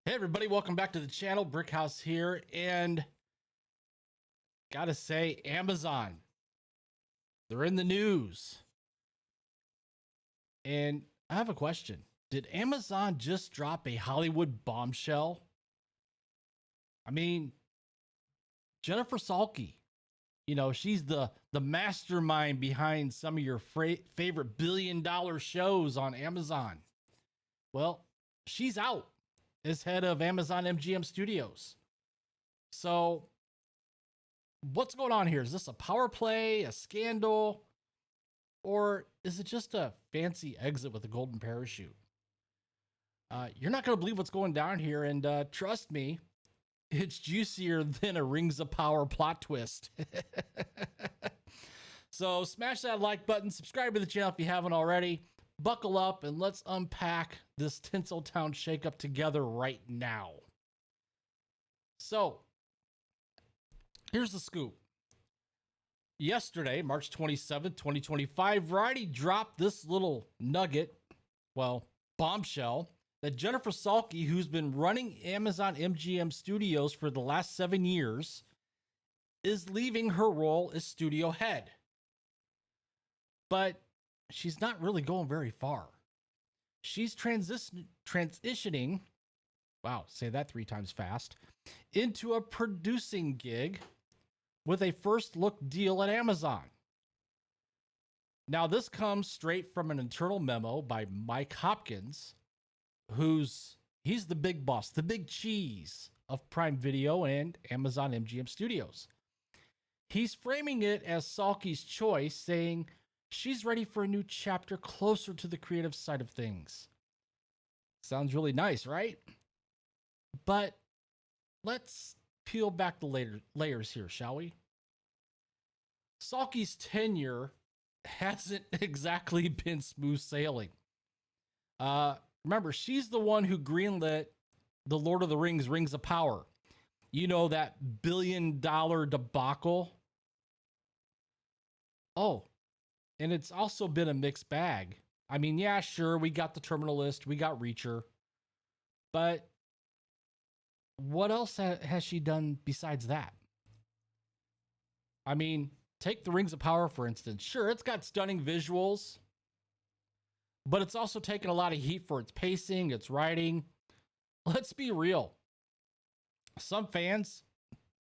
Hey everybody, welcome back to the channel. Brickhouse here, and gotta say, Amazon, they're in the news. And I have a question. Did Amazon just drop a Hollywood bombshell? I mean, Jennifer Salke, she's the mastermind behind some of your favorite billion-dollar shows on Amazon. Well, she's out as head of Amazon MGM Studios. So, what's going on here? Is this a power play, a scandal, or is it just a fancy exit with a golden parachute? You're not going to believe what's going down here, and trust me, it's juicier than a Rings of Power plot twist. So smash that like button, subscribe to the channel if you haven't already. Buckle up and let's unpack this Tinseltown shakeup together right now. So here's the scoop. Yesterday, March 27th, 2025, Variety dropped this little nugget, bombshell, that Jennifer Salke, who's been running Amazon MGM Studios for the last 7 years, is leaving her role as studio head. But she's not really going very far. She's transitioning, wow, say that 3 times fast, into a producing gig with a first look deal at Amazon. Now, this comes straight from an internal memo by Mike Hopkins, he's the big boss, the big cheese of Prime Video and Amazon MGM Studios. He's framing it as Salke's choice, saying she's ready for a new chapter closer to the creative side of things. Sounds really nice, right? But let's peel back the layers here, shall we? Salke's tenure hasn't exactly been smooth sailing. Remember, she's the one who greenlit the Lord of the Rings, Rings of Power. You know, that $1 billion debacle. Oh, and it's also been a mixed bag. I mean, yeah, sure, we got the Terminal List, we got Reacher, but what else has she done besides that? I mean, take the Rings of Power, for instance. Sure, it's got stunning visuals, but it's also taken a lot of heat for its pacing, its writing. Let's be real. Some fans,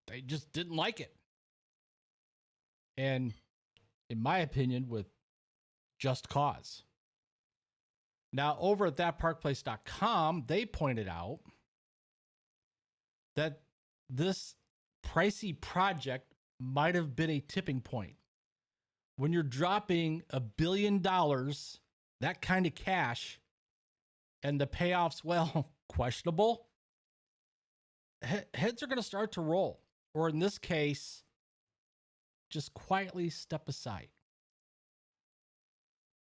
they just didn't like it. And in my opinion, with just cause. Now, over at thatparkplace.com, they pointed out that this pricey project might have been a tipping point. When you're dropping $1 billion, that kind of cash, and the payoff's, questionable, heads are going to start to roll. Or in this case, just quietly step aside.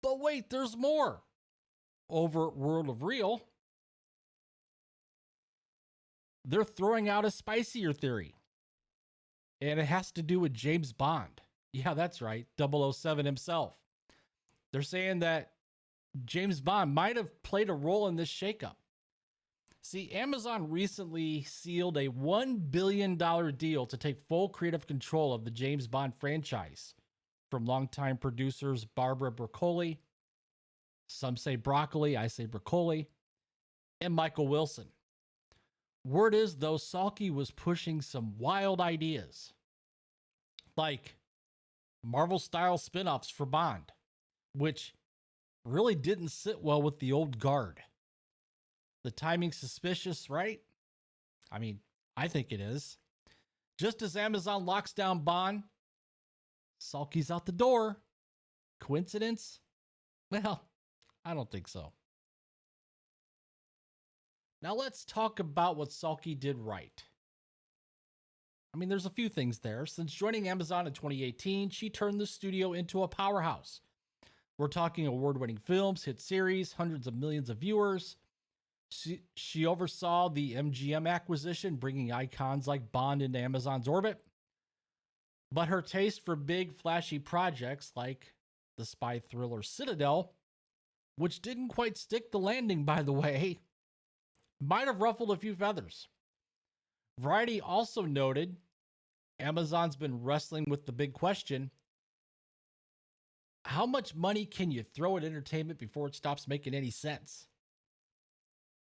But wait, there's more. Over at World of Real, they're throwing out a spicier theory. And it has to do with James Bond. Yeah, that's right, 007 himself. They're saying that James Bond might have played a role in this shakeup. See, Amazon recently sealed a $1 billion deal to take full creative control of the James Bond franchise from longtime producers Barbara Broccoli, some say broccoli, I say broccoli, and Michael Wilson. Word is, though, Salke was pushing some wild ideas, like Marvel-style spin-offs for Bond, which really didn't sit well with the old guard. The timing's suspicious, right? I mean, I think it is. Just as Amazon locks down Bond, Salke's out the door. Coincidence? Well, I don't think so. Now let's talk about what Salke did right. I mean, there's a few things there. Since joining Amazon in 2018, she turned the studio into a powerhouse. We're talking award-winning films, hit series, hundreds of millions of viewers. She oversaw the MGM acquisition, bringing icons like Bond into Amazon's orbit. But her taste for big, flashy projects like the spy thriller Citadel, which didn't quite stick the landing, by the way, might have ruffled a few feathers. Variety also noted Amazon's been wrestling with the big question: how much money can you throw at entertainment before it stops making any sense?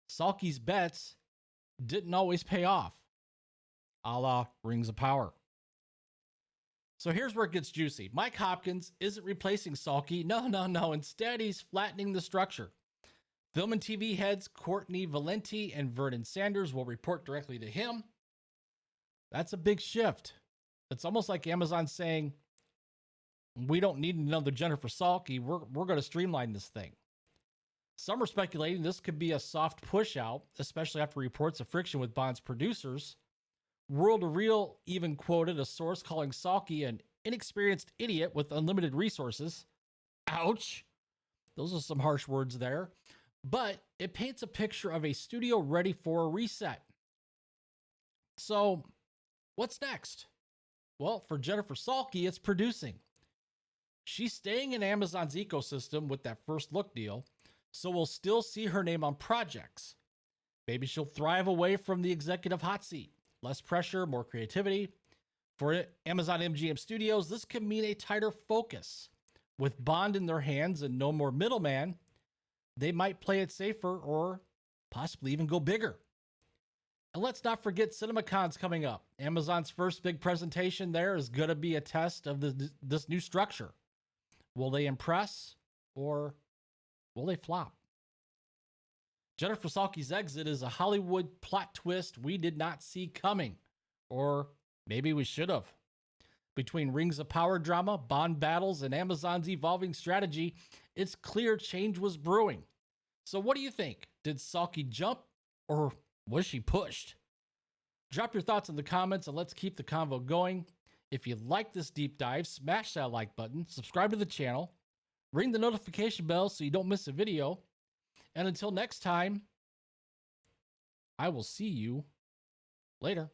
Salke's bets didn't always pay off, a la Rings of Power. So here's where it gets juicy. Mike Hopkins isn't replacing Salke. No. Instead, he's flattening the structure. Film and TV heads Courtney Valenti and Vernon Sanders will report directly to him. That's a big shift. It's almost like Amazon saying, we don't need another Jennifer Salke. We're going to streamline this thing. Some are speculating this could be a soft push out, especially after reports of friction with Bond's producers. World of Real even quoted a source calling Salke an inexperienced idiot with unlimited resources. Ouch. Those are some harsh words there. But it paints a picture of a studio ready for a reset. So, what's next? Well, for Jennifer Salke, it's producing. She's staying in Amazon's ecosystem with that first look deal, so we'll still see her name on projects. Maybe she'll thrive away from the executive hot seat. Less pressure, more creativity. For Amazon MGM Studios, this could mean a tighter focus. With Bond in their hands and no more middleman, they might play it safer or possibly even go bigger. And let's not forget CinemaCon's coming up. Amazon's first big presentation there is going to be a test of this new structure. Will they impress or will they flop? Jennifer Salke's exit is a Hollywood plot twist we did not see coming. Or maybe we should have. Between Rings of Power drama, Bond battles, and Amazon's evolving strategy, it's clear change was brewing. So what do you think? Did Salke jump or was she pushed? Drop your thoughts in the comments and let's keep the convo going. If you like this deep dive, smash that like button, subscribe to the channel, ring the notification bell so you don't miss a video. And until next time, I will see you later.